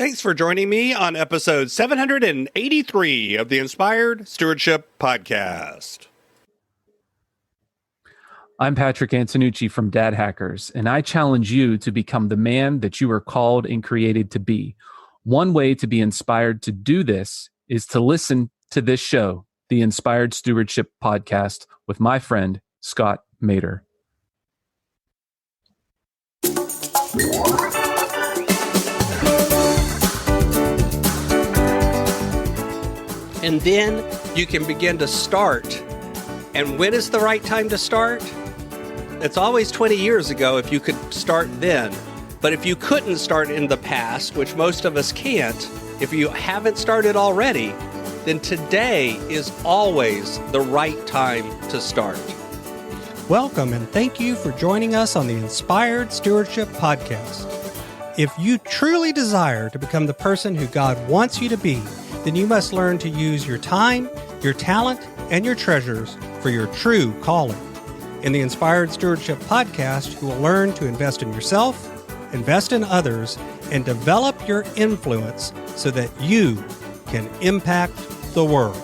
Thanks for joining me on episode 783 of the Inspired Stewardship Podcast. I'm Patrick Antonucci from Dad Hackers, and I challenge you to become the man that you were called and created to be. One way to be inspired to do this is to listen to this show, the Inspired Stewardship Podcast, with my friend, Scott Mater. And then you can begin to start. And when is the right time to start? It's always 20 years ago if you could start then. But if you couldn't start in the past, which most of us can't, if you haven't started already, then today is always the right time to start. Welcome and thank you for joining us on the Inspired Stewardship Podcast. If you truly desire to become the person who God wants you to be, then you must learn to use your time, your talent, and your treasures for your true calling. In the Inspired Stewardship Podcast, you will learn to invest in yourself, invest in others, and develop your influence so that you can impact the world.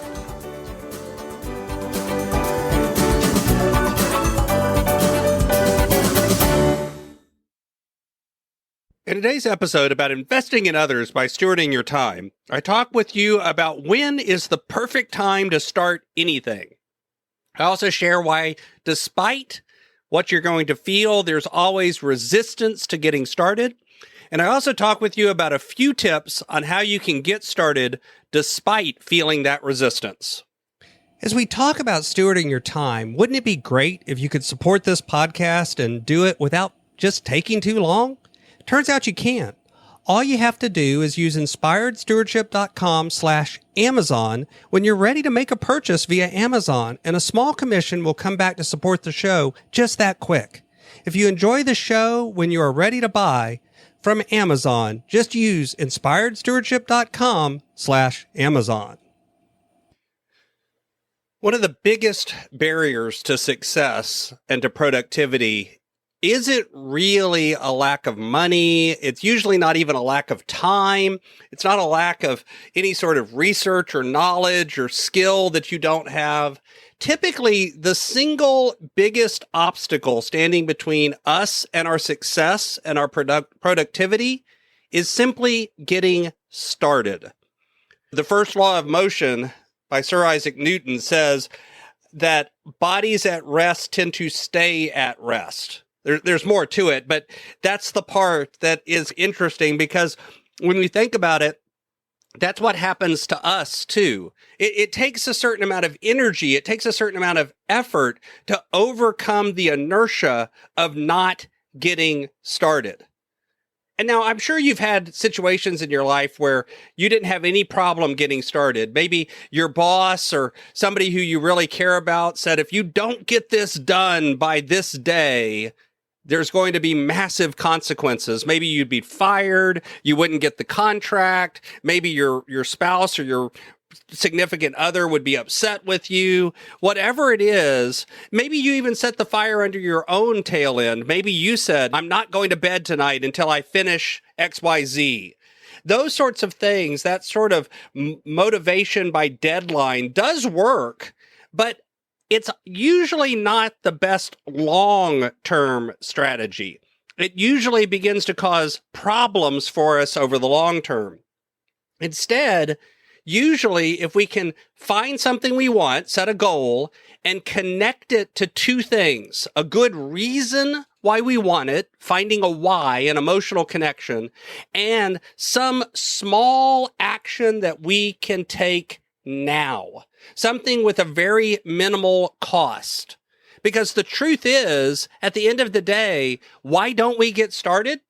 In today's episode about investing in others by stewarding your time, I talk with you about when is the perfect time to start anything. I also share why, despite what you're going to feel, there's always resistance to getting started. And I also talk with you about a few tips on how you can get started despite feeling that resistance. As we talk about stewarding your time, wouldn't it be great if you could support this podcast and do it without just taking too long? Turns out you can't. All you have to do is use inspiredstewardship.com/Amazon when you're ready to make a purchase via Amazon, and a small commission will come back to support the show just that quick. If you enjoy the show when you are ready to buy from Amazon, just use inspiredstewardship.com/Amazon. One of the biggest barriers to success and to productivity isn't really a lack of money. It's usually not even a lack of time. It's not a lack of any sort of research or knowledge or skill that you don't have. Typically, the single biggest obstacle standing between us and our success and our productivity is simply getting started. The first law of motion by Sir Isaac Newton says that bodies at rest tend to stay at rest. There's more to it, but that's the part that is interesting because when we think about it, that's what happens to us too. It takes a certain amount of energy. It takes a certain amount of effort to overcome the inertia of not getting started. And now I'm sure you've had situations in your life where you didn't have any problem getting started. Maybe your boss or somebody who you really care about said, if you don't get this done by this day, there's going to be massive consequences. Maybe you'd be fired. You wouldn't get the contract. Maybe your spouse or your significant other would be upset with you. Whatever it is, maybe you even set the fire under your own tail end. Maybe you said, I'm not going to bed tonight until I finish XYZ. Those sorts of things, that sort of motivation by deadline does work, but it's usually not the best long-term strategy. It usually begins to cause problems for us over the long term. Instead, usually if we can find something we want, set a goal, and connect it to two things, a good reason why we want it, finding a why, an emotional connection, and some small action that we can take now. Something with a very minimal cost. Because the truth is, at the end of the day, why don't we get started?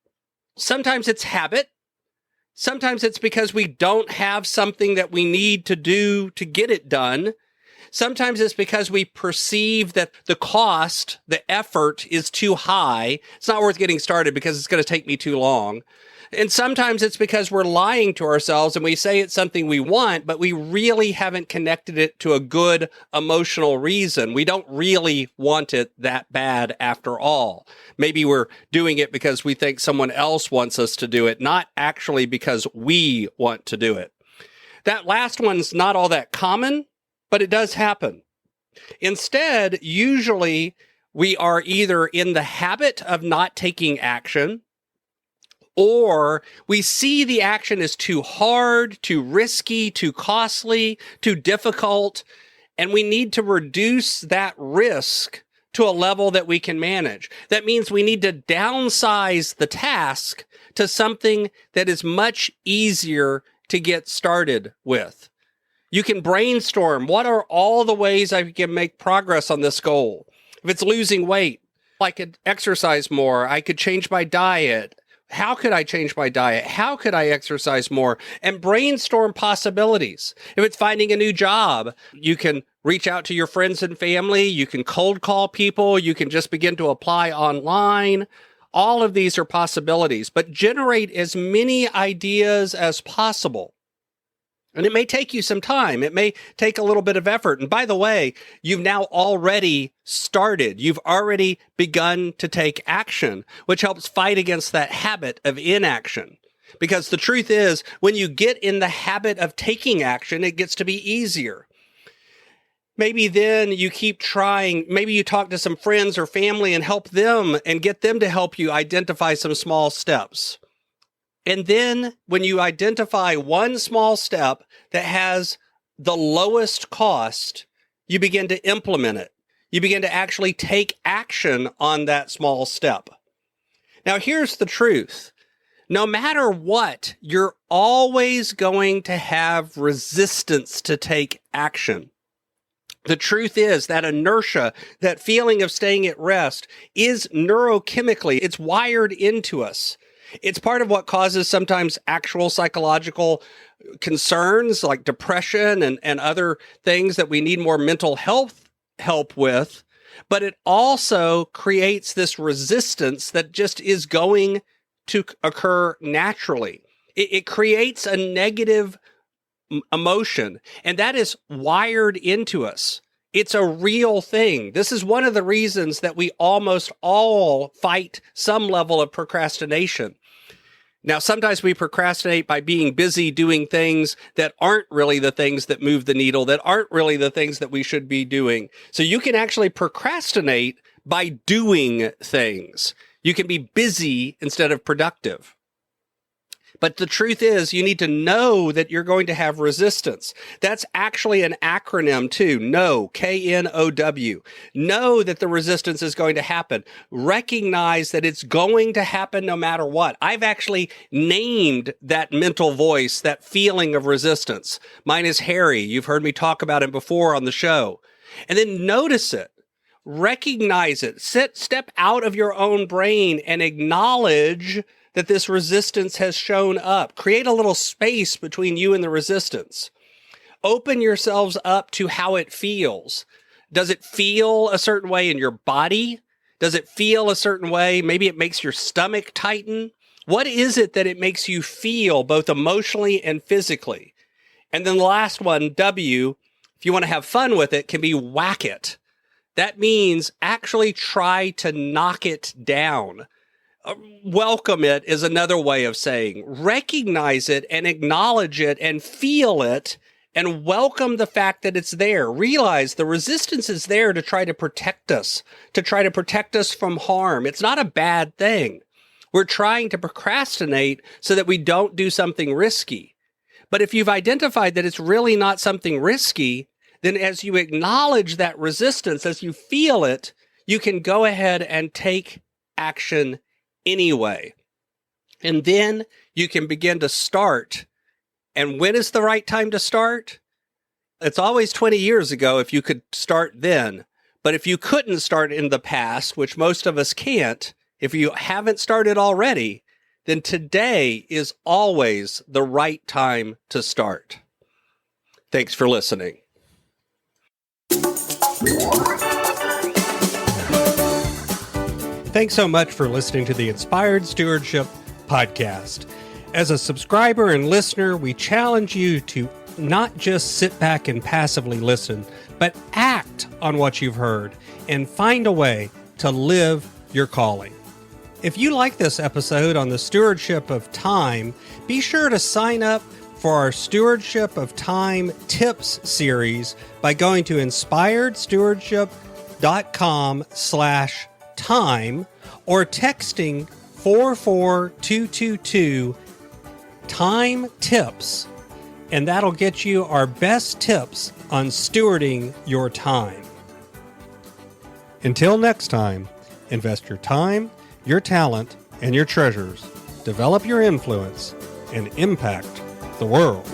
Sometimes it's habit. Sometimes it's because we don't have something that we need to do to get it done. Sometimes it's because we perceive that the cost, the effort is too high. It's not worth getting started because it's going to take me too long. And sometimes it's because we're lying to ourselves and we say it's something we want, but we really haven't connected it to a good emotional reason. We don't really want it that bad after all. Maybe we're doing it because we think someone else wants us to do it, not actually because we want to do it. That last one's not all that common, but it does happen. Instead, usually we are either in the habit of not taking action, or we see the action as too hard, too risky, too costly, too difficult, and we need to reduce that risk to a level that we can manage. That means we need to downsize the task to something that is much easier to get started with. You can brainstorm, what are all the ways I can make progress on this goal? If it's losing weight, I could exercise more, I could change my diet. How could I change my diet? How could I exercise more? And brainstorm possibilities. If it's finding a new job, you can reach out to your friends and family. You can cold call people. You can just begin to apply online. All of these are possibilities, but generate as many ideas as possible. And it may take you some time. It may take a little bit of effort. And by the way, you've now already started. You've already begun to take action, which helps fight against that habit of inaction. Because the truth is, when you get in the habit of taking action, it gets to be easier. Maybe then you keep trying. Maybe you talk to some friends or family and help them and get them to help you identify some small steps. And then when you identify one small step that has the lowest cost, you begin to implement it. You begin to actually take action on that small step. Now, here's the truth. No matter what, you're always going to have resistance to take action. The truth is that inertia, that feeling of staying at rest, is neurochemically, it's wired into us. It's part of what causes sometimes actual psychological concerns like depression and other things that we need more mental health help with. But it also creates this resistance that just is going to occur naturally. It creates a negative emotion, and that is wired into us. It's a real thing. This is one of the reasons that we almost all fight some level of procrastination. Now, sometimes we procrastinate by being busy doing things that aren't really the things that move the needle, that aren't really the things that we should be doing. So you can actually procrastinate by doing things. You can be busy instead of productive. But the truth is, you need to know that you're going to have resistance. That's actually an acronym too. Know, K-N-O-W. Know that the resistance is going to happen. Recognize that it's going to happen no matter what. I've actually named that mental voice, that feeling of resistance. Mine is Harry. You've heard me talk about it before on the show. And then notice it. Recognize it. Step out of your own brain and acknowledge that this resistance has shown up. Create a little space between you and the resistance. Open yourselves up to how it feels. Does it feel a certain way in your body? Does it feel a certain way? Maybe it makes your stomach tighten. What is it that it makes you feel both emotionally and physically? And then the last one, W, if you want to have fun with it, can be whack it. That means actually try to knock it down. Welcome it is another way of saying recognize it and acknowledge it and feel it and welcome the fact that it's there. Realize the resistance is there to try to protect us from harm. It's not a bad thing. We're trying to procrastinate so that we don't do something risky. But if you've identified that it's really not something risky, then as you acknowledge that resistance, as you feel it, you can go ahead and take action anyway. And then you can begin to start. And when is the right time to start? It's always 20 years ago if you could start then. But if you couldn't start in the past, which most of us can't, if you haven't started already, then today is always the right time to start. Thanks for listening. Thanks so much for listening to the Inspired Stewardship Podcast. As a subscriber and listener, we challenge you to not just sit back and passively listen, but act on what you've heard and find a way to live your calling. If you like this episode on the stewardship of time, be sure to sign up for our Stewardship of Time Tips series by going to inspiredstewardship.com/time or texting 44222 Time Tips, and that'll get you our best tips on stewarding your time. Until next time, invest your time, your talent, and your treasures. Develop your influence and impact the world.